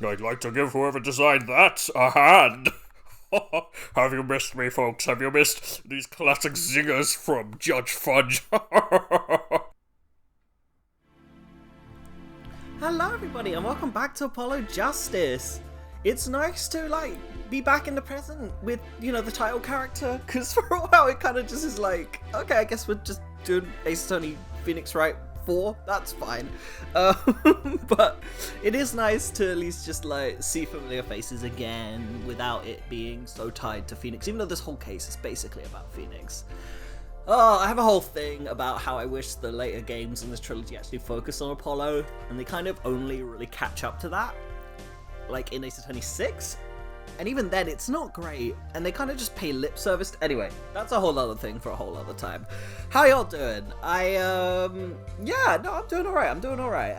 I'd like to give whoever designed that a hand. Have you missed me, folks? Have you missed these classic zingers from Judge Fudge? Hello everybody and welcome back to Apollo Justice. It's nice to be back in the present with, the title character, because for a while it kind of just is like, okay, I guess we're just doing Ace Attorney Phoenix Wright 4, that's fine. But it is nice to at least just see familiar faces again without it being so tied to Phoenix, even though this whole case is basically about Phoenix. Oh, I have a whole thing about how I wish the later games in this trilogy actually focus on Apollo, and they kind of only really catch up to that, like in Ace Attorney 6, and even then it's not great, and they kind of just pay lip service anyway, that's a whole other thing for a whole other time. How y'all doing? I'm doing alright,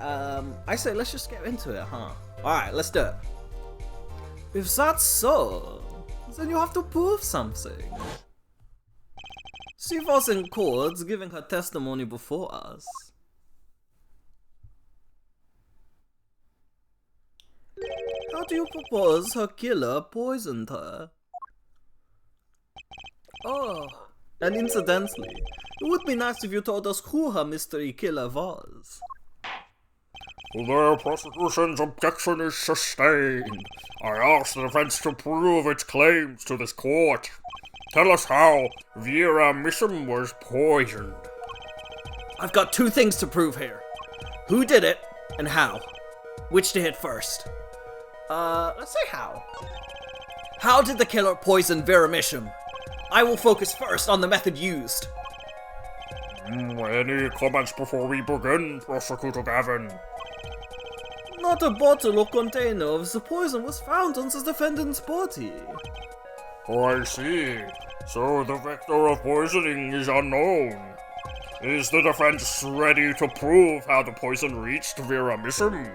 I say let's just get into it, huh? Alright, let's do it. If that's so, then you have to prove something. She was in court giving her testimony before us. How do you propose her killer poisoned her? Oh, and incidentally, it would be nice if you told us who her mystery killer was. The prosecution's objection is sustained. I ask the defense to prove its claims to this court. Tell us how Vera Misham was poisoned. I've got two things to prove here. Who did it, and how. Which to hit first? Let's say how. How did the killer poison Vera Misham? I will focus first on the method used. Any comments before we begin, Prosecutor Gavin? Not a bottle or container of the poison was found on the defendant's body. Oh, I see. So the vector of poisoning is unknown. Is the defense ready to prove how the poison reached Vera Misham?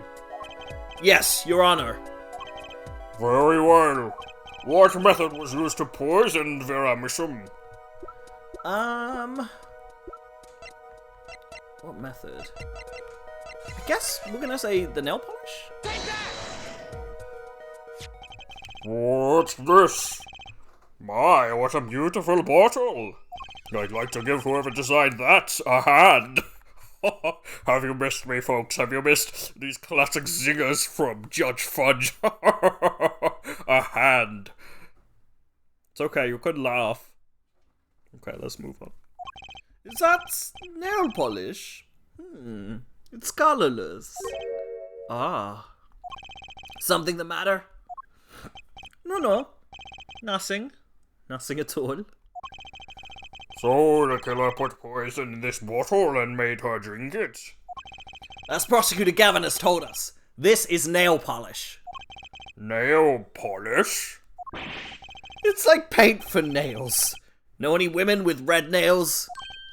Yes, Your Honor. Very well. What method was used to poison Vera Misham? What method? I guess we're gonna say the nail polish? Take that! What's this? My, what a beautiful bottle! I'd like to give whoever designed that a hand. Have you missed me, folks? Have you missed these classic zingers from Judge Fudge? A hand. It's okay, you could laugh. Okay, let's move on. Is that nail polish? It's colorless. Ah. Something the matter? No. Nothing. Nothing at all. So the killer put poison in this bottle and made her drink it? As Prosecutor Gavin has told us, this is nail polish. Nail polish? It's like paint for nails. Know any women with red nails?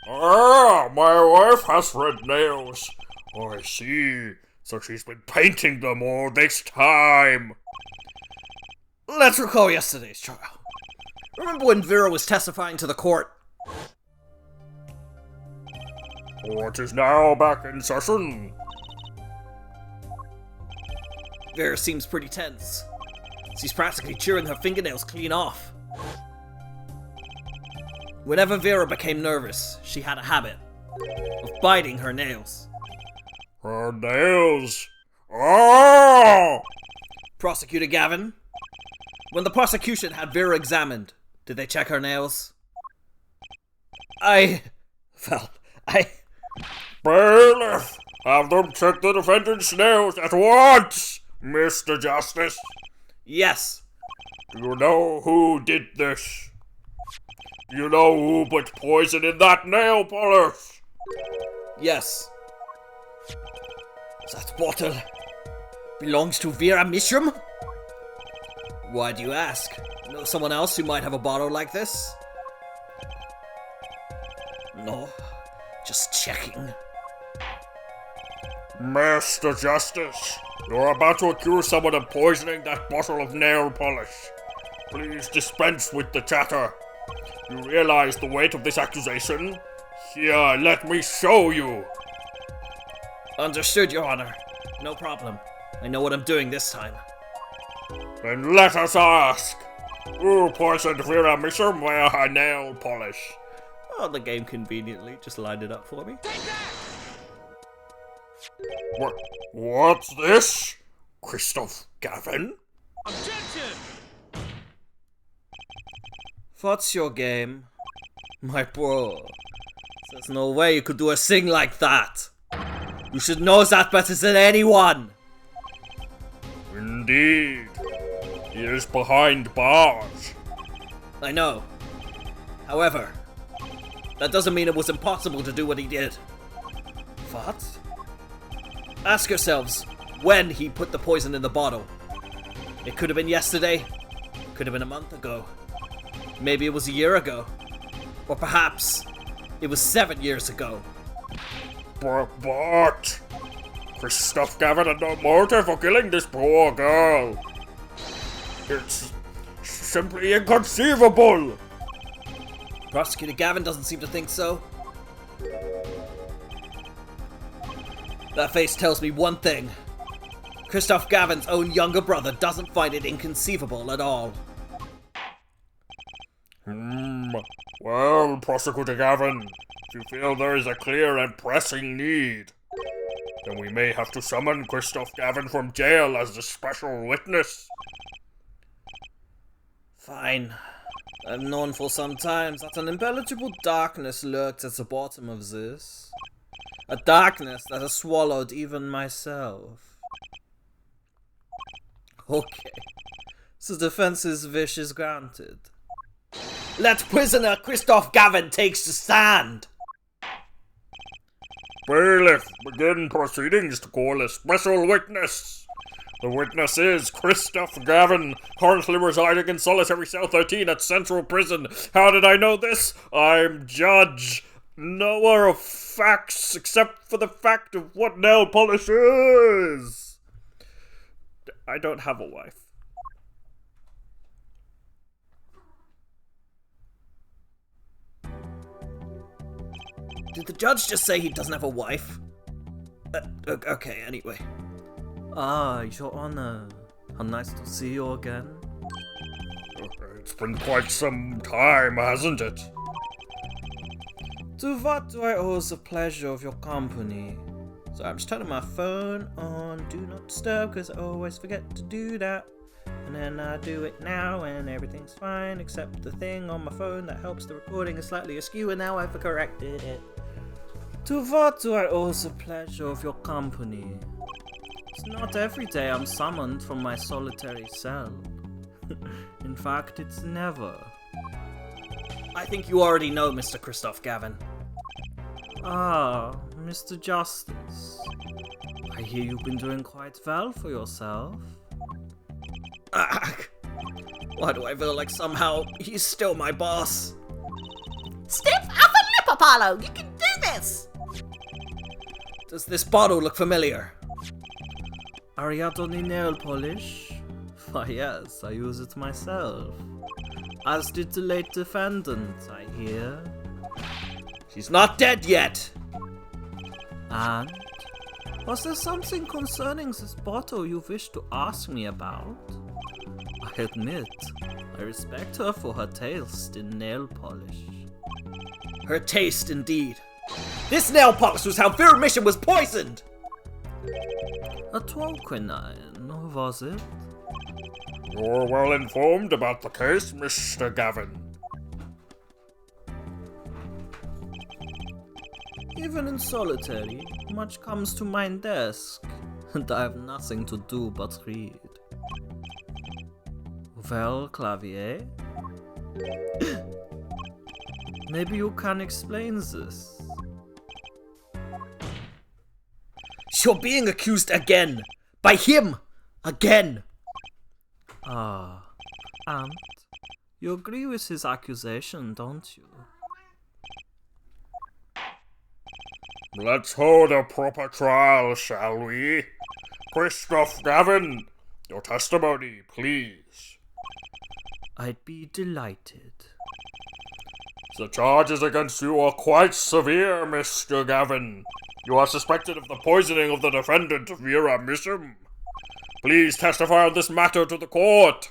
Ah, my wife has red nails. Oh, I see. So she's been painting them all this time. Let's recall yesterday's trial. Remember when Vera was testifying to the court? Court is now back in session. Vera seems pretty tense. She's practically chewing her fingernails clean off. Whenever Vera became nervous, she had a habit of biting her nails. Her nails. Oh! Prosecutor Gavin, when the prosecution had Vera examined, did they check her nails? Bailiff, have them check the defendant's nails at once, Mr. Justice. Yes. Do you know who did this? Do you know who put poison in that nail polish? Yes. That bottle belongs to Vera Misham? Why do you ask? Know someone else who might have a bottle like this? No, just checking. Mr. Justice, you're about to accuse someone of poisoning that bottle of nail polish. Please dispense with the chatter. You realize the weight of this accusation? Here, let me show you. Understood, Your Honor. No problem. I know what I'm doing this time. Then let us ask, who poisoned Vera Misham via her nail polish? Oh, the game conveniently just lined it up for me. What's this? Christoph Gavin? Objection! What's your game? My bro. There's no way you could do a thing like that. You should know that better than anyone. Indeed. He is behind bars. I know. However, that doesn't mean it was impossible to do what he did. What? Ask yourselves when he put the poison in the bottle. It could have been yesterday. Could have been a month ago. Maybe it was a year ago. Or perhaps it was 7 years ago. But Christoph Gavin had no motive for killing this poor girl. It's simply inconceivable. Prosecutor Gavin doesn't seem to think so. That face tells me one thing. Christoph Gavin's own younger brother doesn't find it inconceivable at all. Well, Prosecutor Gavin, if you feel there is a clear and pressing need, then we may have to summon Christoph Gavin from jail as a special witness. Fine. I've known for some time that an impenetrable darkness lurks at the bottom of this. A darkness that has swallowed even myself. Okay. The defense's wish is granted. Let prisoner Christoph Gavin takes the stand! Bailiff, begin proceedings to call a special witness. The witness is Christoph Gavin, currently residing in solitary cell 13 at Central Prison. How did I know this? I'm judge. Knower of facts, except for the fact of what nail polish is. I don't have a wife. Did the judge just say he doesn't have a wife? Okay, anyway. Ah, Your Honor. How nice to see you again. It's been quite some time, hasn't it? To what do I owe the pleasure of your company? So I'm just turning my phone on Do Not Disturb because I always forget to do that. And then I do it now and everything's fine except the thing on my phone that helps the recording is slightly askew and now I've corrected it. To what do I owe the pleasure of your company? It's not every day I'm summoned from my solitary cell. In fact, it's never. I think you already know, Mr. Christoph Gavin. Ah, Mr. Justice. I hear you've been doing quite well for yourself. Why do I feel like somehow he's still my boss? Step up a lip, Apollo! You can do this! Does this bottle look familiar? Ariadne nail polish? Why yes, I use it myself. As did the late defendant, I hear. She's not dead yet! And? Was there something concerning this bottle you wish to ask me about? I admit, I respect her for her taste in nail polish. Her taste, indeed. This nail polish was how Vera Mission was poisoned! A 12 quinine, was it? You're well informed about the case, Mr. Gavin. Even in solitary, much comes to my desk, and I have nothing to do but read. Well, Clavier? Maybe you can explain this. You're being accused again! By him! Again! Ah, and you agree with his accusation, don't you? Let's hold a proper trial, shall we? Christoph Gavin, your testimony, please. I'd be delighted. The charges against you are quite severe, Mr. Gavin. You are suspected of the poisoning of the defendant, Vera Misham. Please testify on this matter to the court.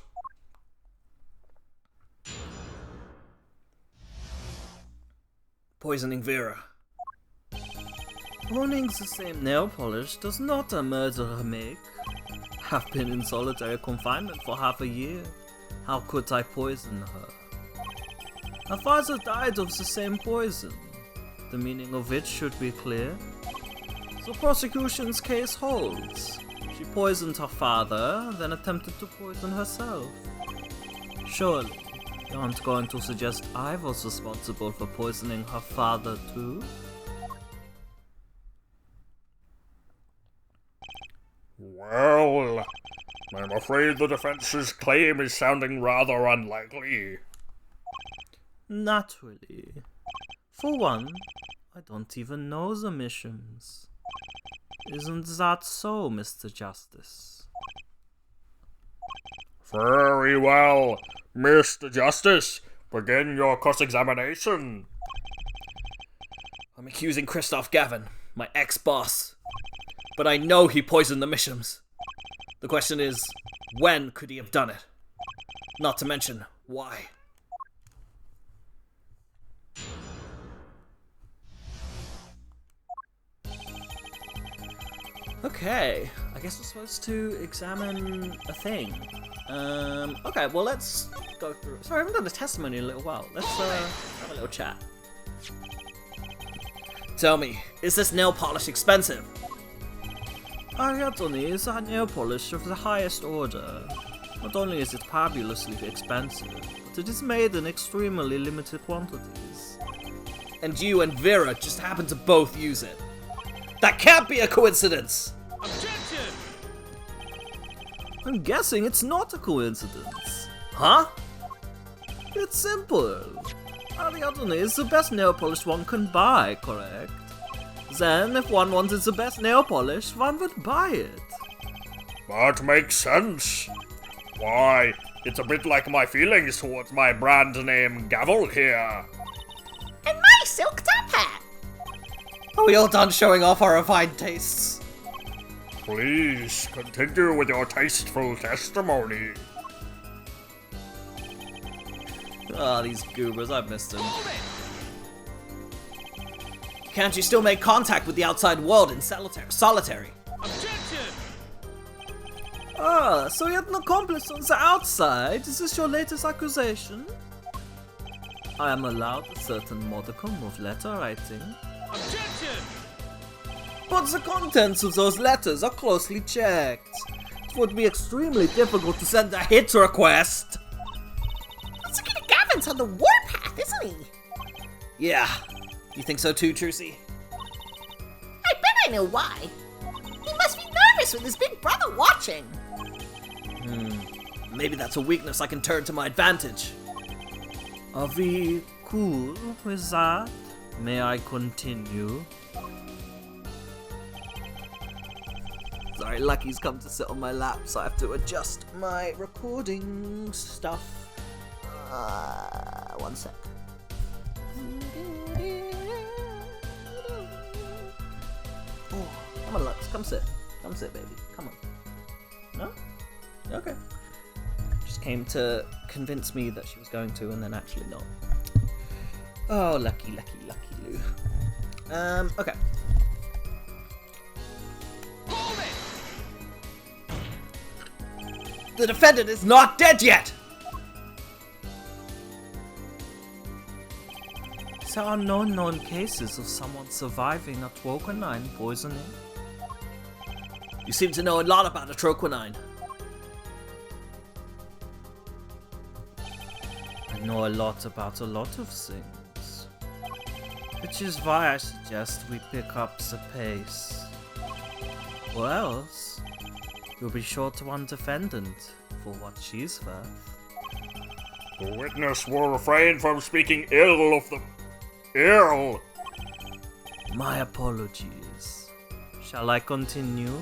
Poisoning Vera. Owning the same nail polish does not a murderer make. Have been in solitary confinement for half a year. How could I poison her? Her father died of the same poison. The meaning of which should be clear. The prosecution's case holds. She poisoned her father, then attempted to poison herself. Surely, you aren't going to suggest I was responsible for poisoning her father too? Well, I'm afraid the defense's claim is sounding rather unlikely. Naturally. For one, I don't even know the missions. Isn't that so, Mr. Justice? Very well, Mr. Justice. Begin your cross-examination. I'm accusing Christoph Gavin, my ex-boss. But I know he poisoned the Mishams. The question is, when could he have done it? Not to mention, why? Okay, I guess we're supposed to examine a thing. Okay, well let's go through. Sorry, I haven't done a testimony in a little while. Let's have a little chat. Tell me, is this nail polish expensive? Ariadne is a nail polish of the highest order. Not only is it fabulously expensive, but it is made in extremely limited quantities. And you and Vera just happen to both use it. That can't be a coincidence! Objection! I'm guessing it's not a coincidence. Huh? It's simple. Ariadne is the best nail polish one can buy, correct? Then, if one wanted the best nail polish, one would buy it. That makes sense. Why, it's a bit like my feelings towards my brand name Gavel here. And my silk top hat. Are we all done showing off our refined tastes? Please, continue with your tasteful testimony. Ah, these goobers, I've missed them. Can't you still make contact with the outside world in solitary? Objection! Ah, so you had an accomplice on the outside? Is this your latest accusation? I am allowed a certain modicum of letter writing. Objection! But the contents of those letters are closely checked. It would be extremely difficult to send a hit request. Prosecutor Gavin's on the warpath, isn't he? Yeah. You think so too, Trucy? I bet I know why. He must be nervous with his big brother watching. Maybe that's a weakness I can turn to my advantage. Are we cool with that? May I continue? Sorry, Lucky's come to sit on my lap, so I have to adjust my recording stuff. 1 sec. Oh, come on, Lux, come sit. Come sit, baby. Come on. No? Okay. Just came to convince me that she was going to, and then actually not. Oh, lucky Lou. Okay. The defendant is not dead yet! There are no known cases of someone surviving a troquinine poisoning. You seem to know a lot about atroquinine. I know a lot about a lot of things. Which is why I suggest we pick up the pace. Or else, you'll be short one defendant for what she's worth. The witness will refrain from speaking ill of the... ill! My apologies. Shall I continue?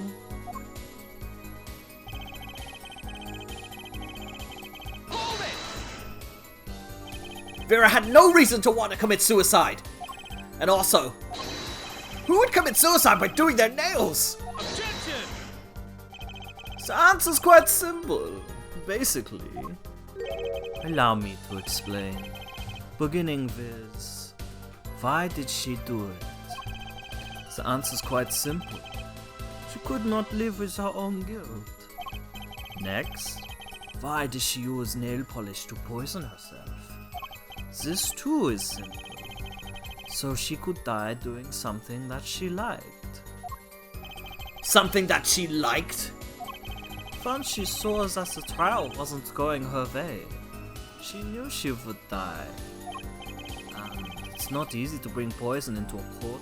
Vera had no reason to want to commit suicide. And also, who would commit suicide by doing their nails? Objection! The answer's quite simple. Basically, allow me to explain. Beginning with, why did she do it? The answer's quite simple. She could not live with her own guilt. Next, why did she use nail polish to poison herself? This too is simple. So she could die doing something that she liked. Something that she liked? Once she saw that the trial wasn't going her way, she knew she would die. And it's not easy to bring poison into a courtroom.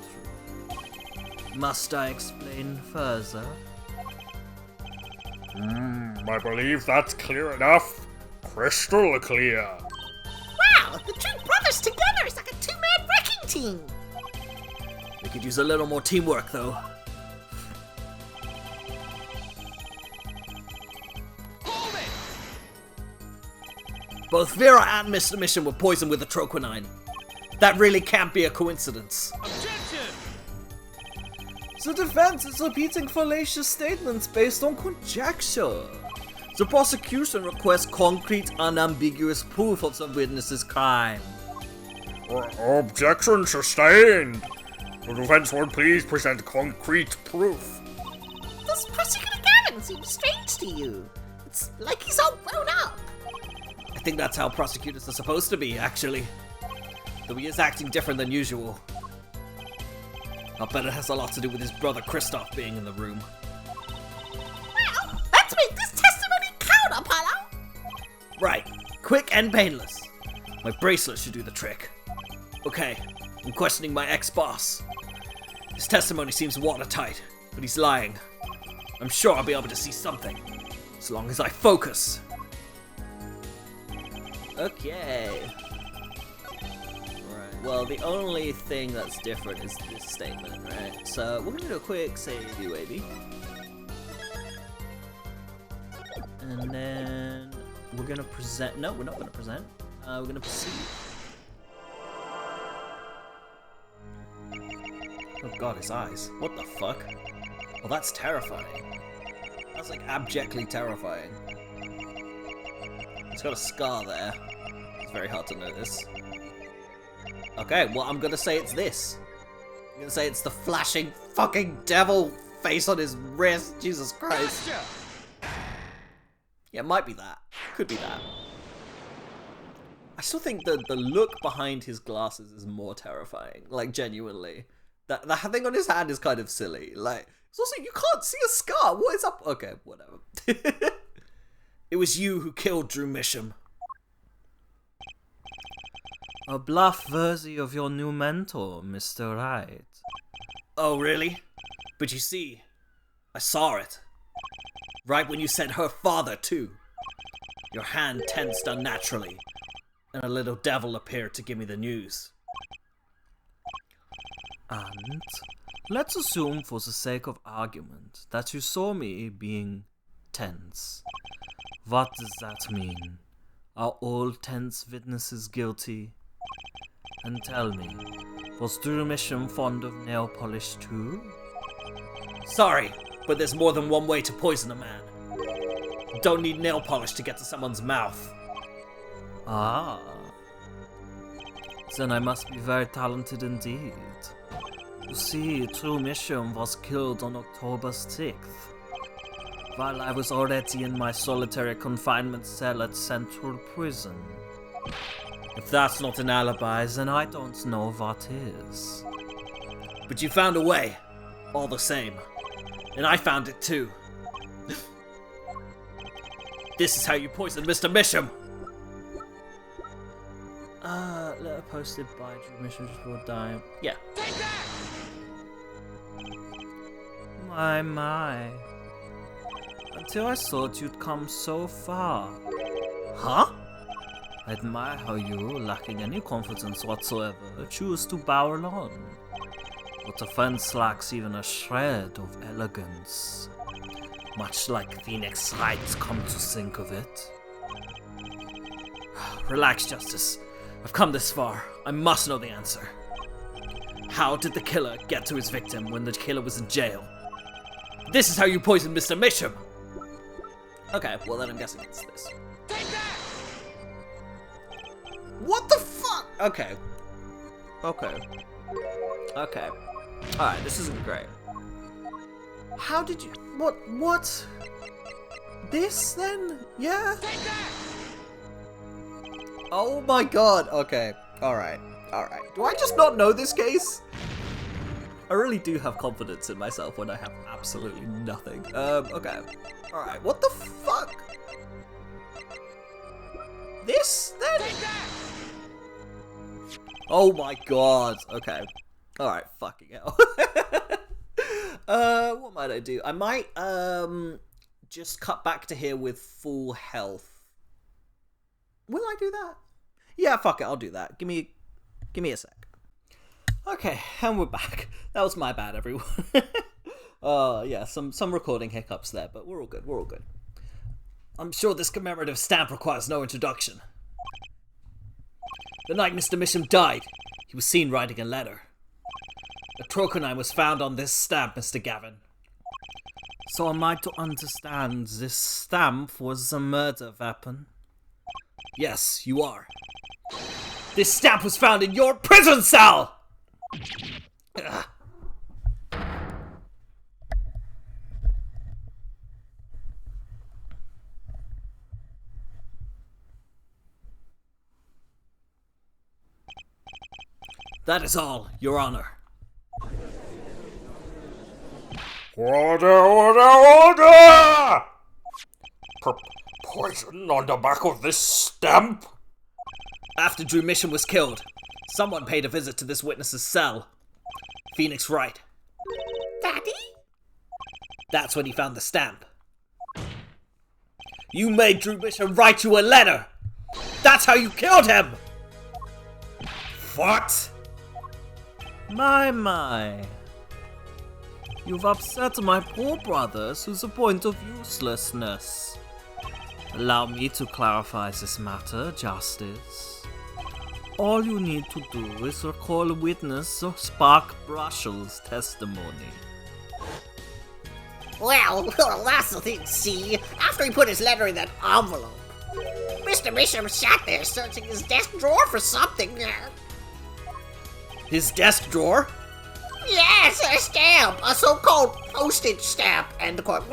Must I explain further? I believe that's clear enough. Crystal clear. Wow, the two brothers together is like a two-man wrecking team. We could use a little more teamwork, though. Hold it! Both Vera and Mr. Mission were poisoned with atroquinine. That really can't be a coincidence. Objection! The defense is repeating fallacious statements based on conjecture. The prosecution requests concrete, unambiguous proof of the witness's crime. Objection sustained. The defense would please present concrete proof. Does Prosecutor Gavin seem strange to you? It's like he's all grown up. I think that's how prosecutors are supposed to be, actually. Though he is acting different than usual. I'll bet it has a lot to do with his brother Kristoff being in the room. Well, let's make this testimony count, Apollo. Right, quick and painless. My bracelet should do the trick. Okay, I'm questioning my ex-boss. His testimony seems watertight, but he's lying. I'm sure I'll be able to see something, as long as I focus. Okay. Right, well, the only thing that's different is this statement, right? So, we're gonna do a quick save UAB. And then we're gonna present. No, we're not gonna present. We're gonna proceed. Oh god, his eyes. What the fuck? Well, that's terrifying. That's like abjectly terrifying. It's got a scar there. It's very hard to notice. Okay, well, I'm gonna say it's this. I'm gonna say it's the flashing fucking devil face on his wrist. Jesus Christ. Gotcha! Yeah, it might be that. Could be that. I still think the look behind his glasses is more terrifying. Like, genuinely. That thing on his hand is kind of silly. Like, it's also, you can't see a scar. What is up? Okay, whatever. It was you who killed Drew Misham. A bluff worthy of your new mentor, Mr. Wright. Oh, really? But you see, I saw it. Right when you said her father, too. Your hand tensed unnaturally, and a little devil appeared to give me the news. And let's assume, for the sake of argument, that you saw me being tense. What does that mean? Are all tense witnesses guilty? And tell me, was Drew Misham fond of nail polish too? Sorry, but there's more than one way to poison a man. You don't need nail polish to get to someone's mouth. Ah. Then I must be very talented indeed. You see, Drew Misham was killed on October 6th, while I was already in my solitary confinement cell at Central Prison. If that's not an alibi, then I don't know what is. But you found a way, all the same. And I found it too. This is how you poisoned Mr. Misham! Letter posted by Drew Misham just before dying. Yeah. Take that! My. Until I thought you'd come so far. Huh? I admire how you, lacking any confidence whatsoever, choose to barrel on. But the fence lacks even a shred of elegance. Much like Phoenix Wright, come to think of it. Relax, Justice. I've come this far. I must know the answer. How did the killer get to his victim when the killer was in jail? This is how you poisoned Mr. Misham! Okay, well then I'm guessing it's this. Take that! What the fuck? Okay. Okay. Okay. Alright, this isn't great. How did you... What? This, then? Yeah? Take that! Oh my god. Okay. Alright. Alright. Do I just not know this case? I really do have confidence in myself when I have absolutely nothing. Okay. Alright, what the fuck? This, then? Take that! Oh my god. Okay. Alright, fucking hell. What might I do? I might, just cut back to here with full health. Will I do that? Yeah, fuck it, I'll do that. Give me a sec. Okay, and we're back. That was my bad, everyone. Yeah, some recording hiccups there, but we're all good, I'm sure this commemorative stamp requires no introduction. The night Mr. Misham died, he was seen writing a letter. A troconine was found on this stamp, Mr. Gavin. So am I to understand this stamp was a murder weapon? Yes, you are. This stamp was found in your prison cell! Ugh. That is all, Your Honor. Order! Poison on the back of this stamp? After Drew Mission was killed, someone paid a visit to this witness's cell. Phoenix Wright. Daddy? That's when he found the stamp. You made Drew Mission write you a letter! That's how you killed him! What? My. You've upset my poor brothers to the point of uselessness. Allow me to clarify this matter, Justice. All you need to do is recall witness Spark Brushell's testimony. Well, that's the thing, see? After he put his letter in that envelope, Mr. Misham sat there searching his desk drawer for something. His desk drawer? Yes, a stamp! A so-called postage stamp, end quote.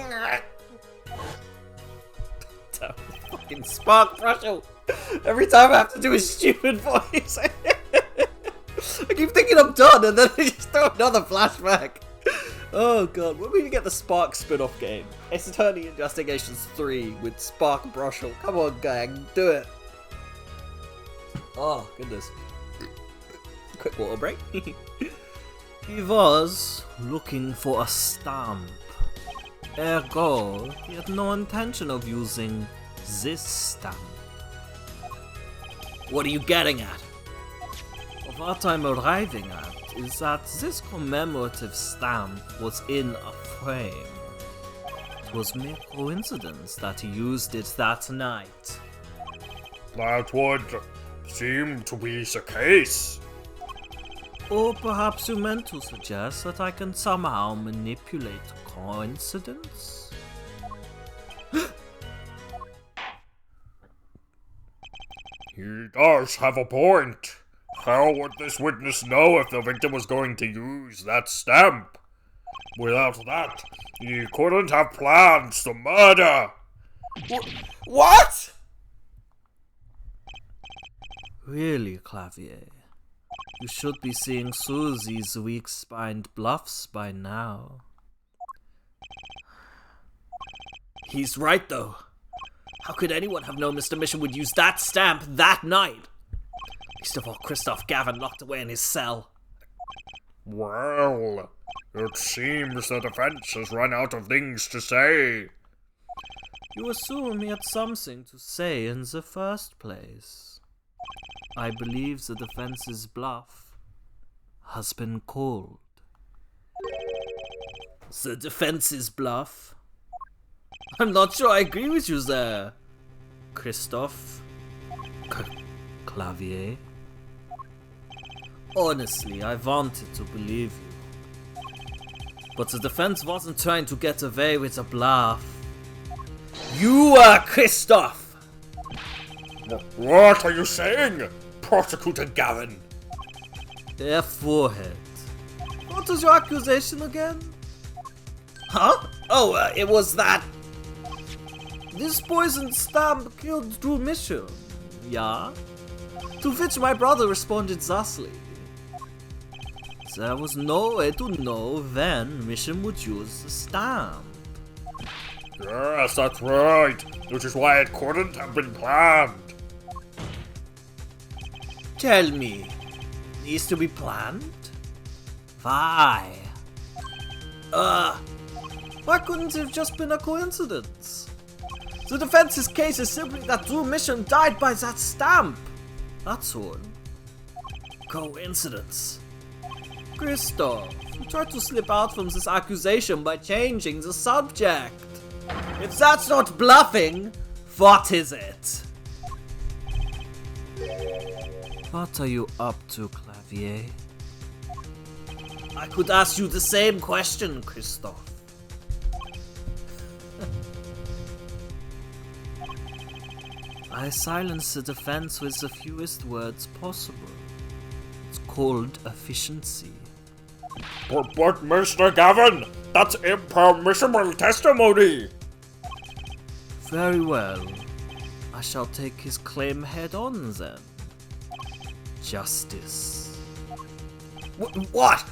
Fucking Spark Brushell. Every time I have to do his stupid voice. I keep thinking I'm done and then I just throw another flashback. Oh god, when will we get the Spark spin-off game? Ace Attorney Investigations 3 with Spark Brushell. Come on, gang, do it. Oh, goodness. Quick water break. He was looking for a stamp. Ergo, he had no intention of using this stamp. What are you getting at? What I'm arriving at is that this commemorative stamp was in a frame. It was mere coincidence that he used it that night. That would seem to be the case. Or perhaps you meant to suggest that I can somehow manipulate coincidence? He does have a point. How would this witness know if the victim was going to use that stamp? Without that, he couldn't have plans to murder. What? Really, Clavier? You should be seeing through these weak-spined bluffs by now. He's right, though. How could anyone have known Mr. Mission would use that stamp that night? Least of all, Christoph Gavin locked away in his cell. Well, it seems the defense has run out of things to say. You assume he had something to say in the first place. I believe the defense's bluff has been called. The defense's bluff? I'm not sure I agree with you there, Christoph Clavier. Honestly, I wanted to believe you. But the defense wasn't trying to get away with a bluff. You, Christoph! What are you saying, Prosecutor Gavin? Their forehead. What was your accusation again? Huh? Oh, it was that... This poisoned stamp killed Drew Mitchell. Yeah? To which my brother responded thusly. There was no way to know when Mission would use the stamp. Yes, that's right. Which is why it couldn't have been planned. Tell me, needs to be planned? Why? Why couldn't it have just been a coincidence? The defense's case is simply that Drew Mission died by that stamp. That's all. Coincidence. Christoph, you tried to slip out from this accusation by changing the subject. If that's not bluffing, what is it? What are you up to, Clavier? I could ask you the same question, Christoph. I silence the defense with the fewest words possible. It's called efficiency. But Mr. Gavin, that's impermissible testimony. Very well. I shall take his claim head on then. Justice. What?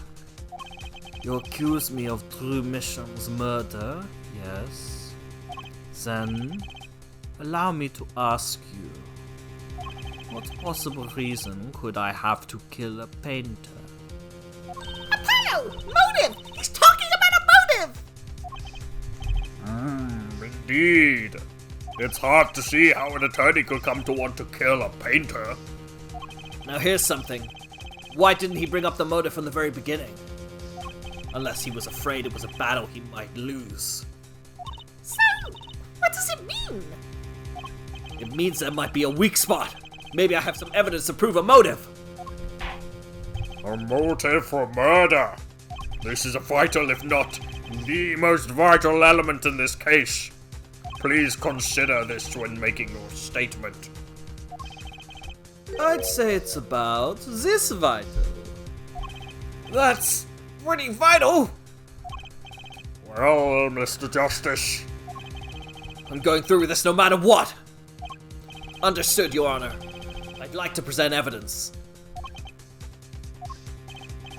You accuse me of Drew Mission's murder, yes? Then, allow me to ask you, what possible reason could I have to kill a painter? Apollo! Motive! He's talking about a motive! Indeed. It's hard to see how an attorney could come to want to kill a painter. Now here's something. Why didn't he bring up the motive from the very beginning? Unless he was afraid it was a battle he might lose. So, what does it mean? It means there might be a weak spot. Maybe I have some evidence to prove a motive. A motive for murder. This is a vital, if not the most vital element in this case. Please consider this when making your statement. I'd say it's about this vital. That's pretty vital. Well, Mr. Justice. I'm going through with this no matter what. Understood, Your Honor. I'd like to present evidence.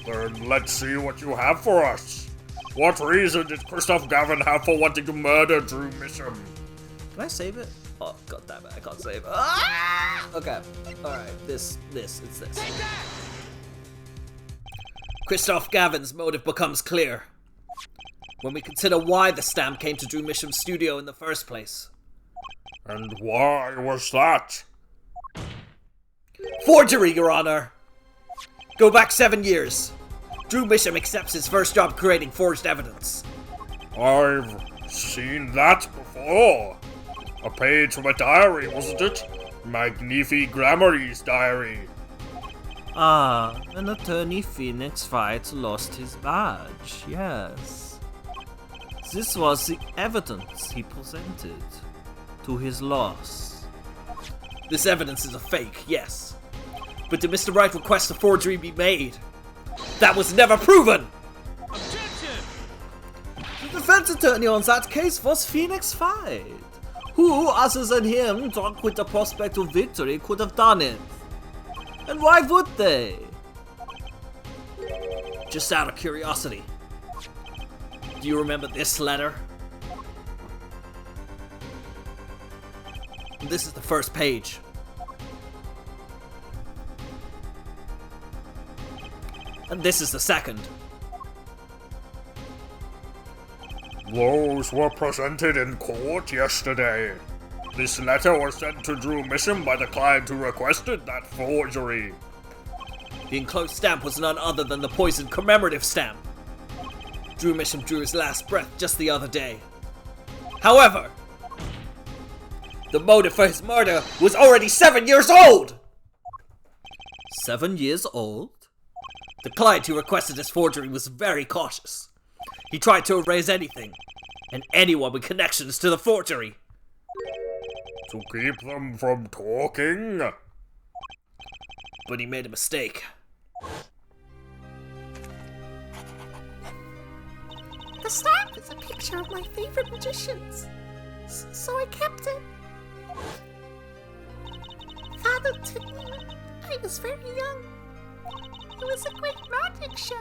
Then let's see what you have for us. What reason did Christoph Gavin have for wanting to murder Drew Mission? Can I save it? Oh, god damn it, I can't save it. Ah! Okay, alright, it's this. Christoph Gavin's motive becomes clear when we consider why the stamp came to Drew Mission's studio in the first place. And why was that? Forgery, Your Honor! Go back 7 years. Drew Mission accepts his first job creating forged evidence. I've seen that before. A page from a diary, wasn't it? Magnifi Grammary's diary. Ah, when attorney Phoenix Wright lost his badge, yes. This was the evidence he presented to his loss. This evidence is a fake, yes. But did Mr. Wright request a forgery be made? That was never proven! Objection! The defense attorney on that case was Phoenix Wright. Who, other than him, drunk with the prospect of victory, could have done it? And why would they? Just out of curiosity, do you remember this letter? This is the first page. And this is the second. Those were presented in court yesterday. This letter was sent to Drew Mission by the client who requested that forgery. The enclosed stamp was none other than the poisoned commemorative stamp. Drew Mission drew his last breath just the other day. However, the motive for his murder was already 7 years old! 7 years old? The client who requested his forgery was very cautious. He tried to erase anything and anyone with connections to the forgery. To keep them from talking? But he made a mistake. The stamp is a picture of my favorite magicians, so I kept it. Father took me when I was very young. It was a great magic show.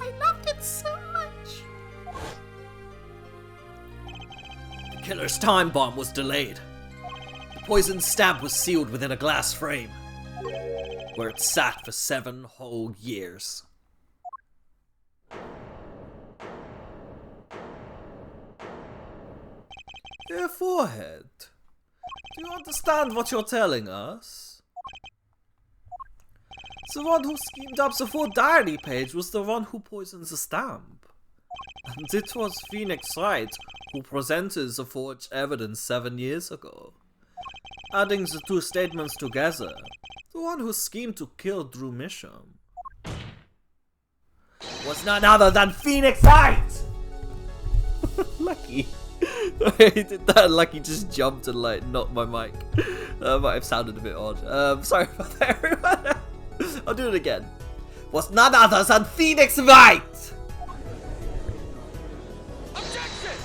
I loved it so much. The killer's time bomb was delayed. The poisoned stamp was sealed within a glass frame, where it sat for 7 whole years. Your forehead. Do you understand what you're telling us? The one who schemed up the 4 diary page was the one who poisoned the stamp. And it was Phoenix Wright who presented the forged evidence 7 years ago. Adding the 2 statements together, the one who schemed to kill Drew Misham was none other than Phoenix Wright! Lucky. He did that, Lucky just jumped and like knocked my mic. Might have sounded a bit odd. Sorry about that, everyone. I'll do it again. Was none other than Phoenix Wright! Objection!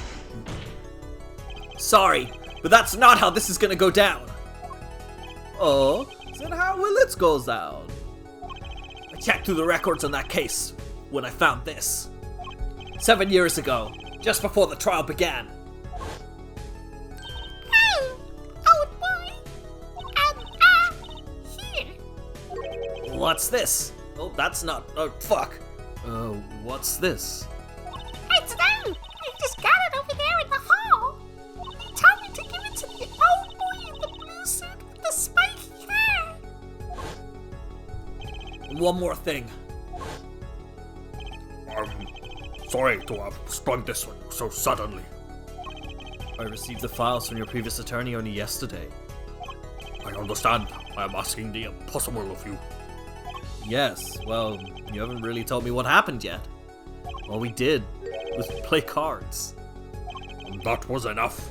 Sorry, but that's not how this is gonna go down. Oh, then how will it go down? I checked through the records on that case when I found this. 7 years ago, just before the trial began. Oh, old boy. Here. What's this? Oh, that's not. Oh, fuck. What's this? I don't know. I just got it over there in the hall. He told me to give it to the old boy in the blue suit with the spiky hair. And one more thing. I'm sorry to have sprung this one so suddenly. I received the files from your previous attorney only yesterday. I understand. I am asking the impossible of you. Yes, well, you haven't really told me what happened yet. All we did was play cards. And that was enough.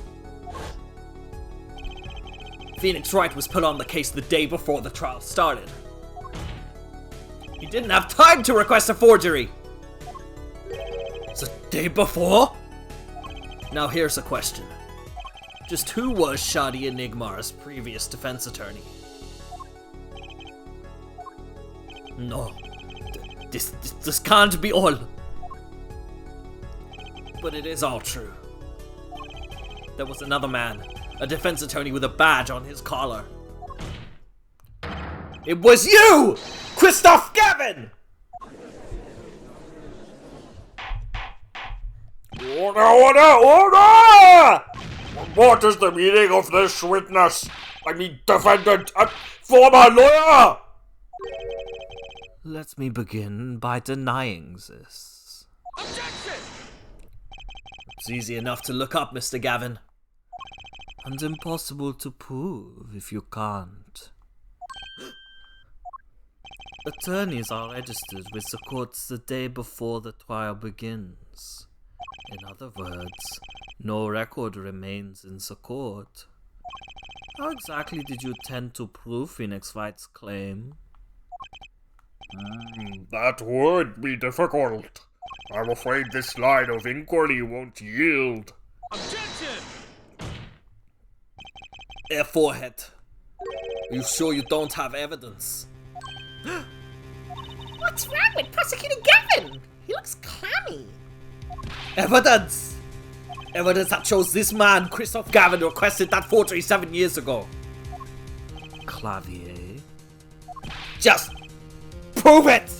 Phoenix Wright was put on the case the day before the trial started. He didn't have time to request a forgery! The day before? Now here's a question. Just who was Shadi Enigmar's previous defense attorney? No. This can't be all. But it is all true. There was another man, a defense attorney with a badge on his collar. It was you! Christoph Gavin! Order! What is the meaning of this witness? I mean, defendant and former lawyer! Let me begin by denying this. Objection! It's easy enough to look up, Mr. Gavin. And impossible to prove if you can't. Attorneys are registered with the courts the day before the trial begins. In other words, no record remains in the court. How exactly did you intend to prove Phoenix Wright's claim? That would be difficult. I'm afraid this line of inquiry won't yield. Objection! Air forehead. Are you sure you don't have evidence? What's wrong with Prosecutor Gavin? He looks clammy. Evidence! Evidence that shows this man, Christoph Gavin, requested that forgery 7 years ago. Clavier? Just prove it!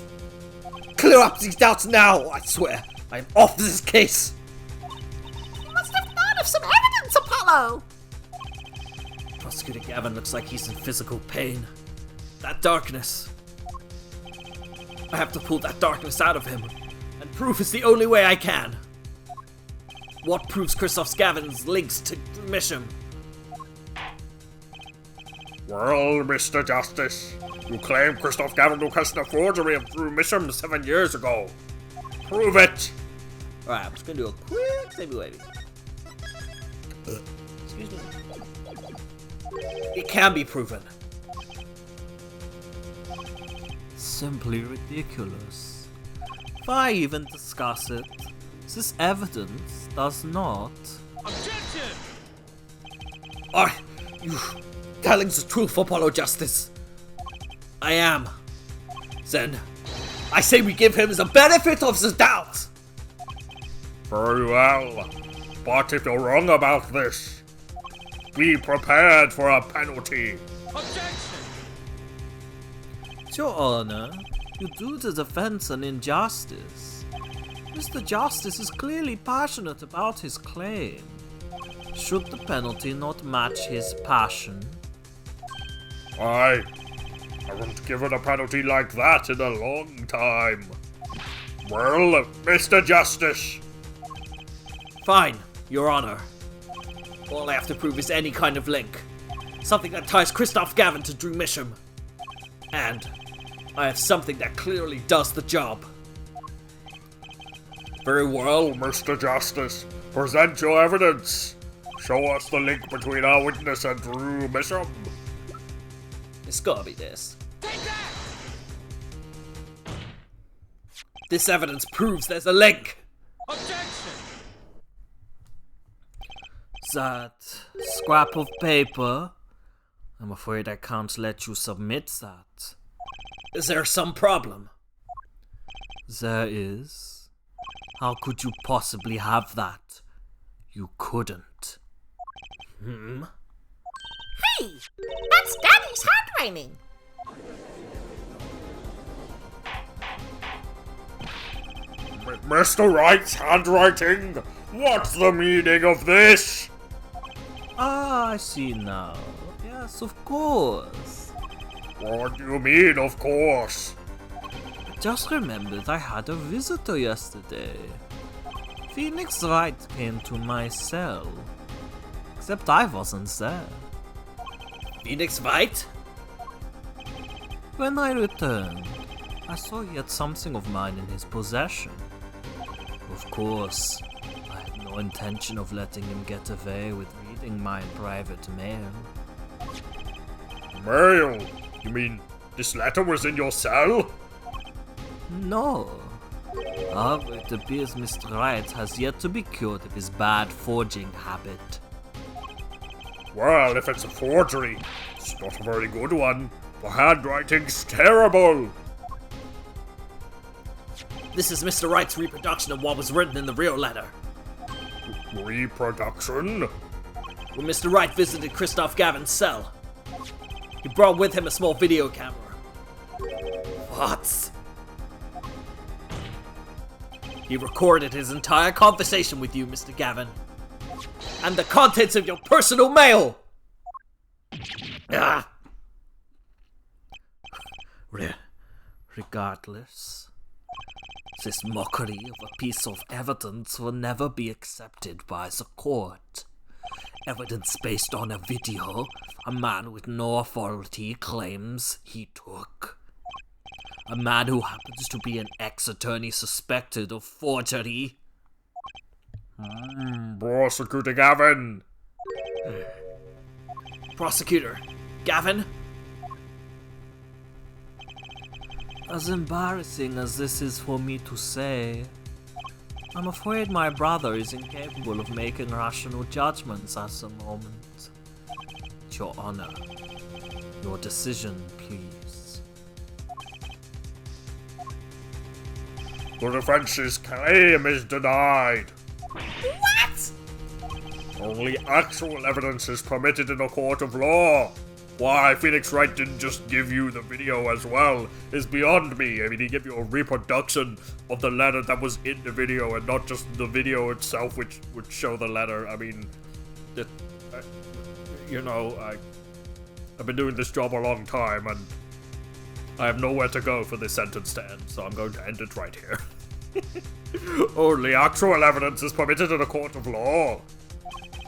Clear up these doubts now, I swear. I'm off this case. You must have thought of some evidence, Apollo. Prosecutor Gavin looks like he's in physical pain. That darkness. I have to pull that darkness out of him. And proof is the only way I can. What proves Christoph Gavin's links to Misham? Well, Mr. Justice, you claim Christoph Gavin requested a forgery of Drew Misham 7 years ago. Prove it! Alright, I'm just gonna do a quick savey wavy. Excuse me. It can be proven. Simply ridiculous. Why even discuss it? This evidence does not. Objection! Are you telling the truth, Apollo Justice? I am. Then, I say we give him the benefit of the doubt! Very well. But if you're wrong about this, be prepared for a penalty. Objection! Your Honor, you do the defense an injustice. Mr. Justice is clearly passionate about his claim. Should the penalty not match his passion? I haven't given a penalty like that in a long time. Well, Mr. Justice. Fine, Your Honor. All I have to prove is any kind of link. Something that ties Christoph Gavin to Drew Misham. And I have something that clearly does the job. Very well, Mr. Justice. Present your evidence. Show us the link between our witness and Drew Misham. It's gotta be this. Take that! This evidence proves there's a link! Objection! That scrap of paper? I'm afraid I can't let you submit that. Is there some problem? There is. How could you possibly have that? You couldn't. Hey, that's Daddy's handwriting. Mr. Wright's handwriting? What's the meaning of this? Ah, I see now. Yes, of course. What do you mean, of course? I just remembered I had a visitor yesterday. Phoenix Wright came to my cell. Except I wasn't there. Phoenix Wright? When I returned, I saw he had something of mine in his possession. Of course, I had no intention of letting him get away with reading my private mail. Mail? You mean this letter was in your cell? No. However, it appears Mr. Wright has yet to be cured of his bad forging habit. Well, if it's a forgery, it's not a very good one. The handwriting's terrible. This is Mr. Wright's reproduction of what was written in the real letter. Reproduction? When Mr. Wright visited Christoph Gavin's cell, he brought with him a small video camera. What? He recorded his entire conversation with you, Mr. Gavin. And the contents of your personal mail! Ah. Regardless, this mockery of a piece of evidence will never be accepted by the court. Evidence based on a video a man with no authority claims he took. A man who happens to be an ex-attorney suspected of forgery. Prosecutor Gavin. Prosecutor, Gavin? As embarrassing as this is for me to say, I'm afraid my brother is incapable of making rational judgments at the moment. Your Honor, your decision, please. The defense's claim is denied. What? Only actual evidence is permitted in a court of law. Why Phoenix Wright didn't just give you the video as well is beyond me. I mean, he gave you a reproduction of the letter that was in the video and not just the video itself, which would show the letter. I mean, I've been doing this job a long time and I have nowhere to go for this sentence to end, so I'm going to end it right here. Only actual evidence is permitted in a court of law.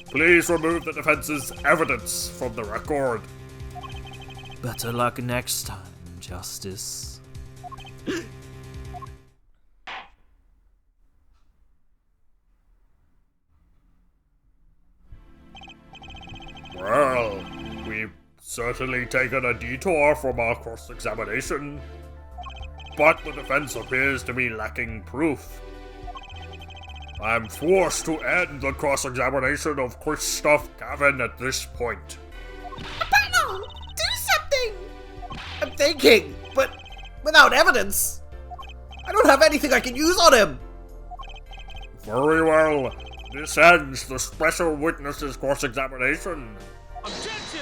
Please remove the defense's evidence from the record. Better luck next time, Justice. Well, we certainly taken a detour from our cross-examination, but the defense appears to be lacking proof. I am forced to end the cross-examination of Christoph Gavin at this point. Apollo, do something! I'm thinking, but without evidence. I don't have anything I can use on him. Very well. This ends the special witness's cross-examination. Objection!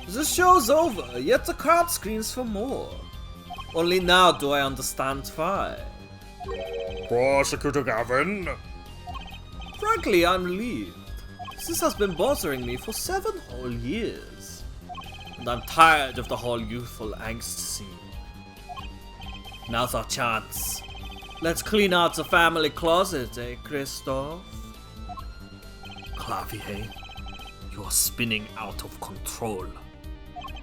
The show's over, yet the crowd screams for more. Only now do I understand why. Prosecutor Gavin? Frankly, I'm relieved. This has been bothering me for 7 whole years. And I'm tired of the whole youthful angst scene. Now's our chance. Let's clean out the family closet, eh, Christoph? Clavier, you're spinning out of control.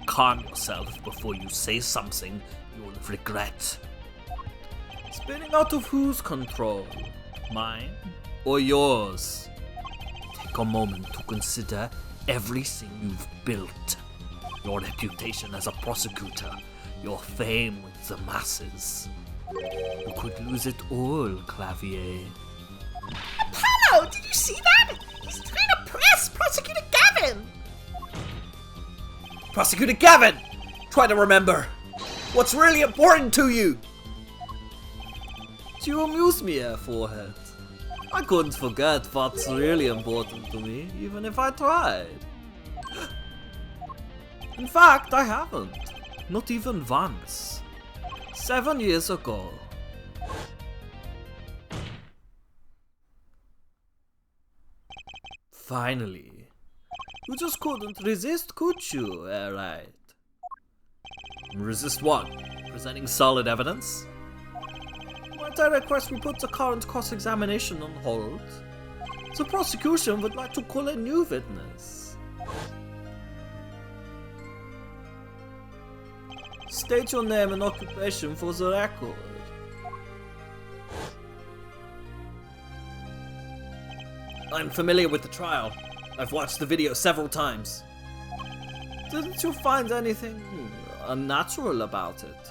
Calm yourself before you say something you'll regret. Spinning out of whose control? Mine or yours? Take a moment to consider everything you've built. Your reputation as a prosecutor, your fame with the masses. You could lose it all, Clavier. Apollo, did you see that? He's trying to press Prosecutor Gavin. Prosecutor Gavin! Try to remember. What's really important to you? You amuse me, Forehead. I couldn't forget what's really important to me, even if I tried. In fact, I haven't. Not even once. 7 years ago. Finally. You just couldn't resist, could you? Right. Resist what? Presenting solid evidence? Might I request we put the current cross-examination on hold? The prosecution would like to call a new witness. State your name and occupation for the record. I'm familiar with the trial. I've watched the video several times. Didn't you find anything unnatural about it?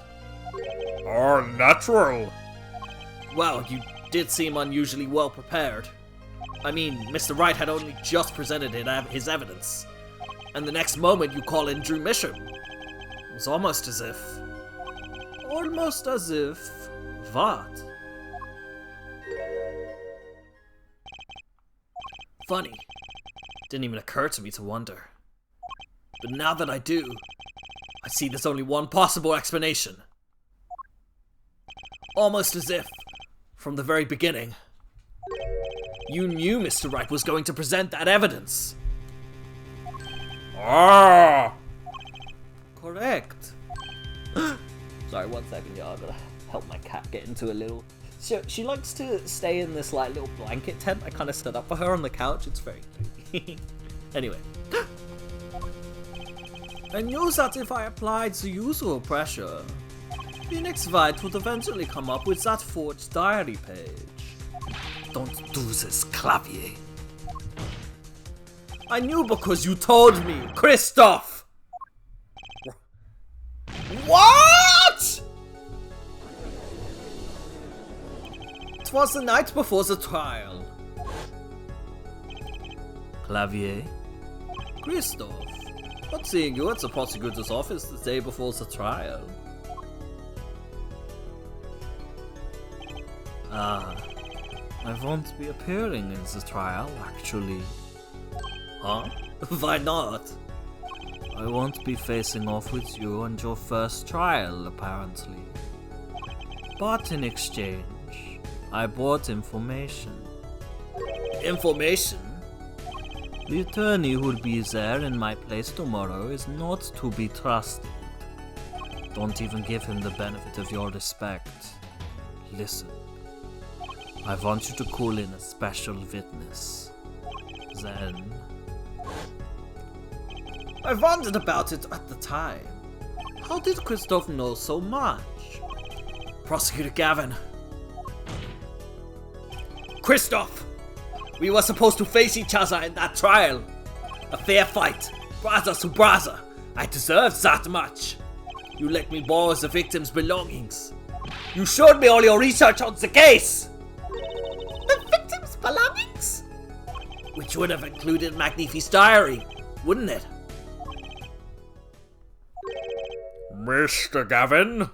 Unnatural? Well, you did seem unusually well prepared. I mean, Mr. Wright had only just presented his evidence. And the next moment you call in Drew Misham. It was almost as if... Almost as if... What? Funny. Didn't even occur to me to wonder. But now that I do, I see there's only one possible explanation. Almost as if, from the very beginning, you knew Mr. Wright was going to present that evidence. Ah! Correct. Sorry, 1 second, y'all. I'm gonna help my cat get into a little... She likes to stay in this like little blanket tent I kind of set up for her on the couch. It's very cute. Anyway. I knew that if I applied the usual pressure, Phoenix Wright would eventually come up with that forged diary page. Don't do this, Clavier. I knew because you told me, Christoph! What? It was the night before the trial. Clavier? Christoph? Not seeing you at the prosecutor's office the day before the trial. Ah, I won't be appearing in the trial, actually. Huh? Why not? I won't be facing off with you on your first trial, apparently. But in exchange, I brought information. Information? The attorney who'll be there in my place tomorrow is not to be trusted. Don't even give him the benefit of your respect. Listen. I want you to call in a special witness. Then... I wondered about it at the time. How did Christoph know so much? Prosecutor Gavin. Christoph! We were supposed to face each other in that trial. A fair fight, brother to brother. I deserved that much. You let me borrow the victim's belongings. You showed me all your research on the case. The victim's belongings? Which would have included Magnifi's diary, wouldn't it? Mr. Gavin?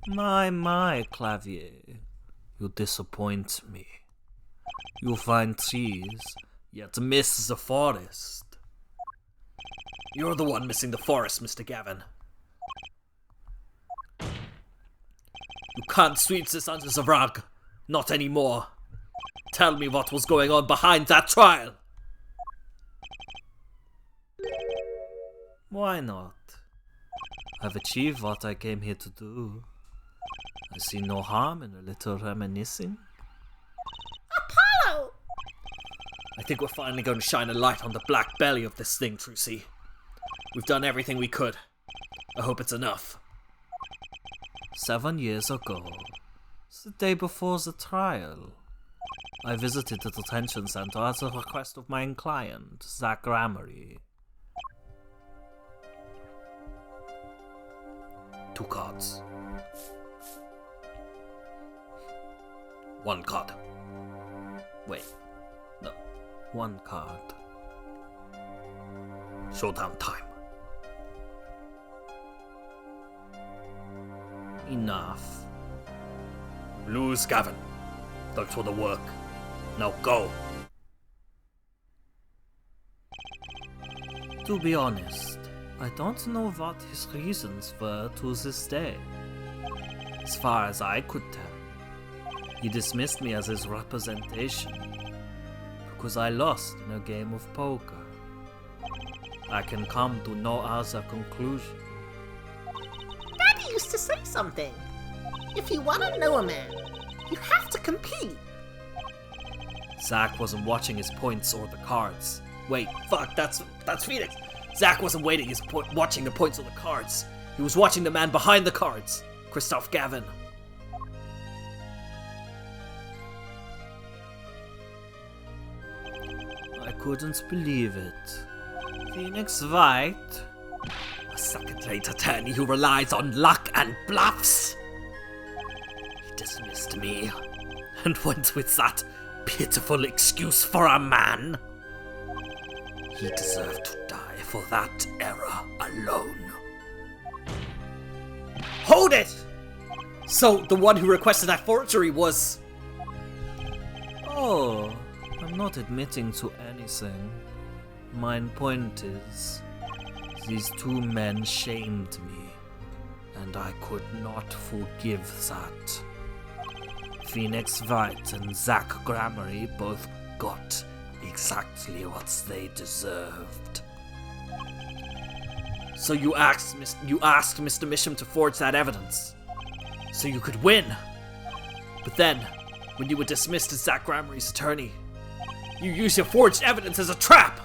My, Clavier. You disappoint me. You find trees, yet miss the forest. You're the one missing the forest, Mr. Gavin. You can't sweep this under the rug. Not anymore. Tell me what was going on behind that trial. Why not? I've achieved what I came here to do. I see no harm in a little reminiscing. Apollo! I think we're finally going to shine a light on the black belly of this thing, Trucy. We've done everything we could. I hope it's enough. 7 years ago, the day before the trial, I visited the detention center at the request of my client, Zach Gramery. 2 cards. 1 card. Wait, no, 1 card. Showdown time. Enough. Lose, Gavin. Thanks for the work. Now go. To be honest, I don't know what his reasons were to this day. As far as I could tell, he dismissed me as his representation because I lost in a game of poker. I can come to no other conclusion. Daddy used to say something. If you want to know a man, you have to compete. Zach wasn't watching his points or the cards. Wait, fuck, that's Phoenix. Zach wasn't watching the points or the cards. He was watching the man behind the cards, Christoph Gavin. I couldn't believe it. Phoenix White? A second-rate attorney who relies on luck and bluffs? He dismissed me and went with that pitiful excuse for a man. He deserved to die for that error alone. Hold it! So, the one who requested that forgery was... Oh, I'm not admitting to anything. My point is, these 2 men shamed me, and I could not forgive that. Phoenix White and Zach Gramery both got exactly what they deserved. So you asked Mr. Misham to forge that evidence, so you could win. But then, when you were dismissed as Zach Gramery's attorney, you used your forged evidence as a trap.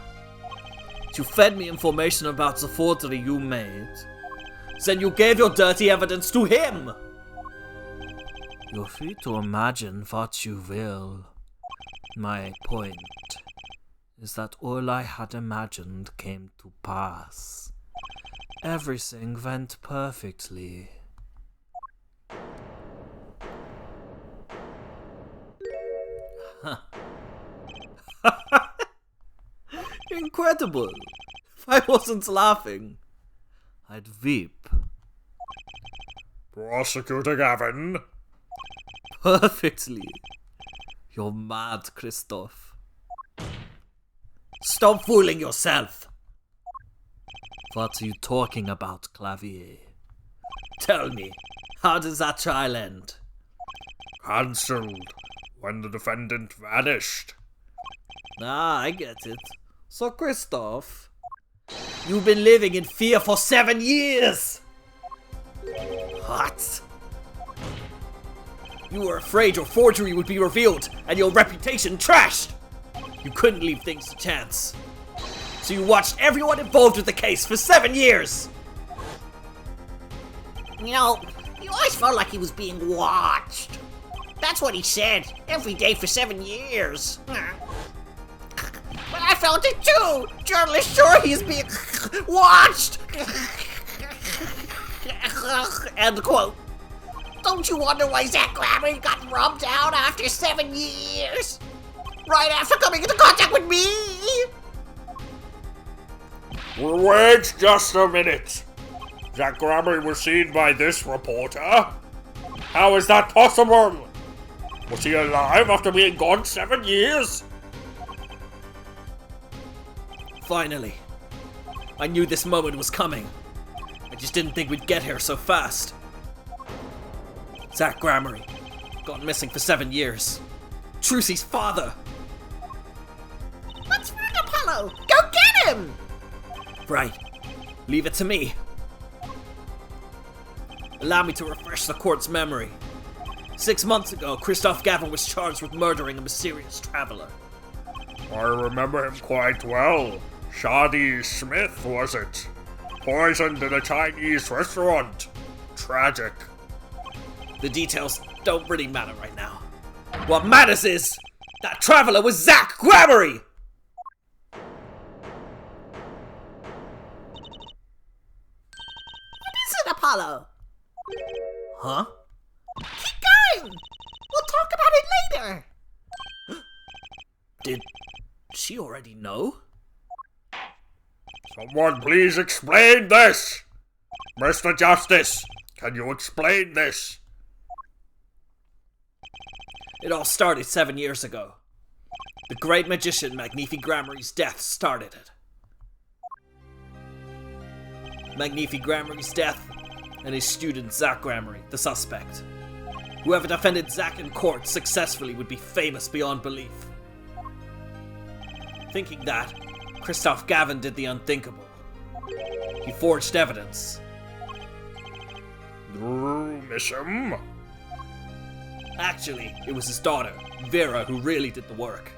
You fed me information about the forgery you made. Then you gave your dirty evidence to him. You're free to imagine what you will. My point is that all I had imagined came to pass. Everything went perfectly. Incredible! If I wasn't laughing, I'd weep. Prosecutor Gavin? Perfectly. You're mad, Christoph. Stop fooling yourself! What are you talking about, Clavier? Tell me, how does that trial end? Cancelled when the defendant vanished. Ah, I get it. So, Christoph, you've been living in fear for 7 years! What? You were afraid your forgery would be revealed and your reputation trashed! You couldn't leave things to chance. So you watched everyone involved with the case for 7 years! You know, he always felt like he was being watched. Then That's what he said. Every day for 7 years. But I felt it too. Journalist sure he's being watched. End quote. Don't you wonder why Zach Grammy got rubbed out after 7 years? Right after coming into contact with me? Wait just a minute. Zach Grammy was seen by this reporter? How is that possible? Was he alive after being gone 7 years? Finally. I knew this moment was coming. I just didn't think we'd get here so fast. Zach Gramery. Gone missing for 7 years. Trucy's father. What's wrong, Apollo? Go get him! Right. Leave it to me. Allow me to refresh the court's memory. 6 months ago, Christoph Gavin was charged with murdering a mysterious traveler. I remember him quite well. Shadi Smith, was it? Poisoned in a Chinese restaurant. Tragic. The details don't really matter right now. What matters is that traveler was Zach Gramery! What is it, Apollo? Huh? Keep going! We'll talk about it later. Did she already know? Someone please explain this! Mr. Justice, can you explain this? It all started 7 years ago. The great magician Magnifi Gramery's death started it. Magnifi Gramery's death and his student Zach Gramery, the suspect. Whoever defended Zach in court successfully would be famous beyond belief. Thinking that, Christoph Gavin did the unthinkable. He forged evidence. You miss him? Actually, it was his daughter, Vera, who really did the work.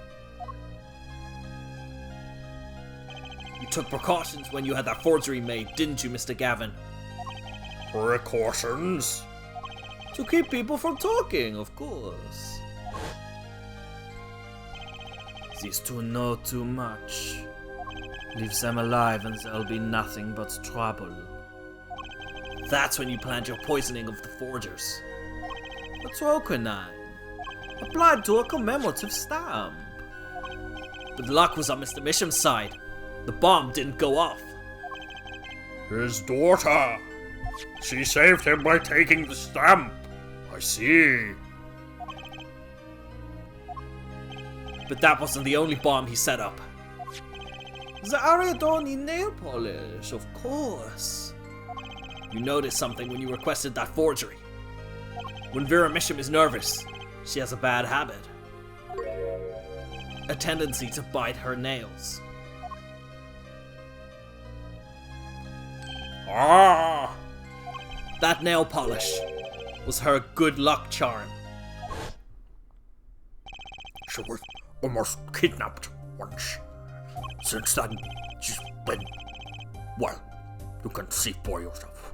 You took precautions when you had that forgery made, didn't you, Mr. Gavin? Precautions? To keep people from talking, of course. These two know too much. Leave them alive and there'll be nothing but trouble. That's when you planned your poisoning of the forgers. A troconine, applied to a commemorative stamp. But luck was on Mr. Misham's side. The bomb didn't go off. His daughter. She saved him by taking the stamp. I see. But that wasn't the only bomb he set up. The Ariadoni nail polish, of course. You noticed something when you requested that forgery. When Vera Misham is nervous, she has a bad habit. A tendency to bite her nails. Ah! That nail polish was her good luck charm. She was almost kidnapped once. Since then, she's been... well, you can see for yourself.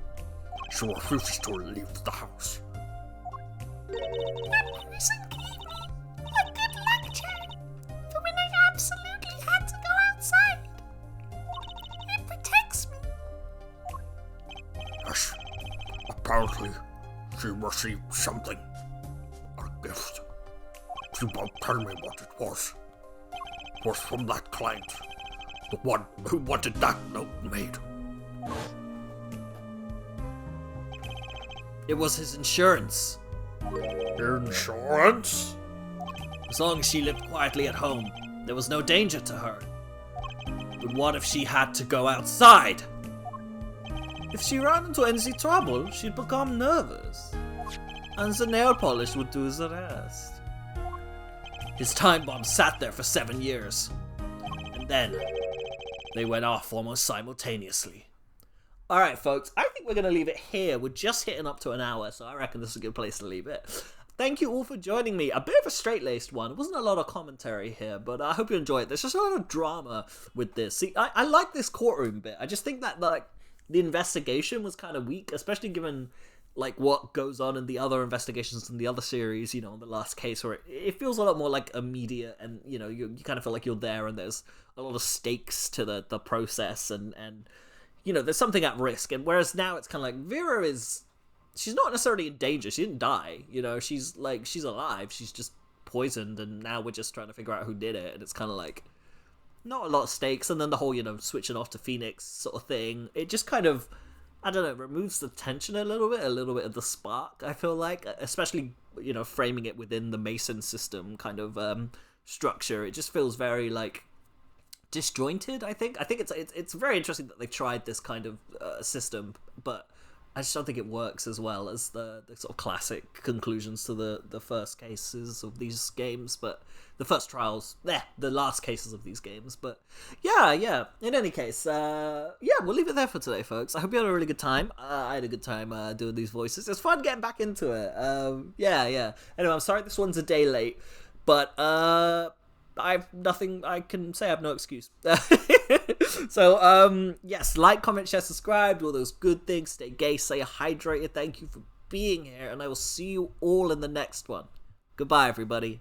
She refuses to leave the house. That person gave me a good luck charm for when I absolutely had to go outside. It protects me. Yes, apparently she received something. A gift. She won't tell me what it was. It was from that client. The one who wanted that note made. It was his insurance. Insurance? As long as she lived quietly at home, there was no danger to her. But what if she had to go outside? If she ran into any trouble, she'd become nervous. And the nail polish would do the rest. His time bomb sat there for 7 years. And then, they went off almost simultaneously. Alright folks, I think we're going to leave it here. We're just hitting up to an hour, so I reckon this is a good place to leave it. Thank you all for joining me. A bit of a straight-laced one. It wasn't a lot of commentary here, but I hope you enjoy it. There's just a lot of drama with this. See, I like this courtroom bit. I just think that, like, the investigation was kind of weak, especially given like what goes on in the other investigations in the other series, you know, in the last case, where it feels a lot more like immediate, and you know, you kind of feel like you're there, and there's a lot of stakes to the process, and you know, there's something at risk. And whereas now it's kind of like Vera she's not necessarily in danger. She didn't die, you know. She's alive. She's just poisoned, and now we're just trying to figure out who did it. And it's kind of like not a lot of stakes. And then the whole, you know, switching off to Phoenix sort of thing, it just kind of, I don't know, removes the tension a little bit of the spark, I feel like, especially, you know, framing it within the Mason system kind of structure. It just feels very like disjointed. I think it's very interesting that they tried this kind of system, but I just don't think it works as well as the sort of classic conclusions to the first cases of these games, but the first trials, the last cases of these games. But yeah. In any case, we'll leave it there for today, folks. I hope you had a really good time. I had a good time doing these voices. It's fun getting back into it. Yeah. Anyway, I'm sorry this one's a day late, but I've nothing I can say. I have no excuse. So, yes, like, comment, share, subscribe, do all those good things. Stay gay, stay hydrated. Thank you for being here, and I will see you all in the next one. Goodbye, everybody.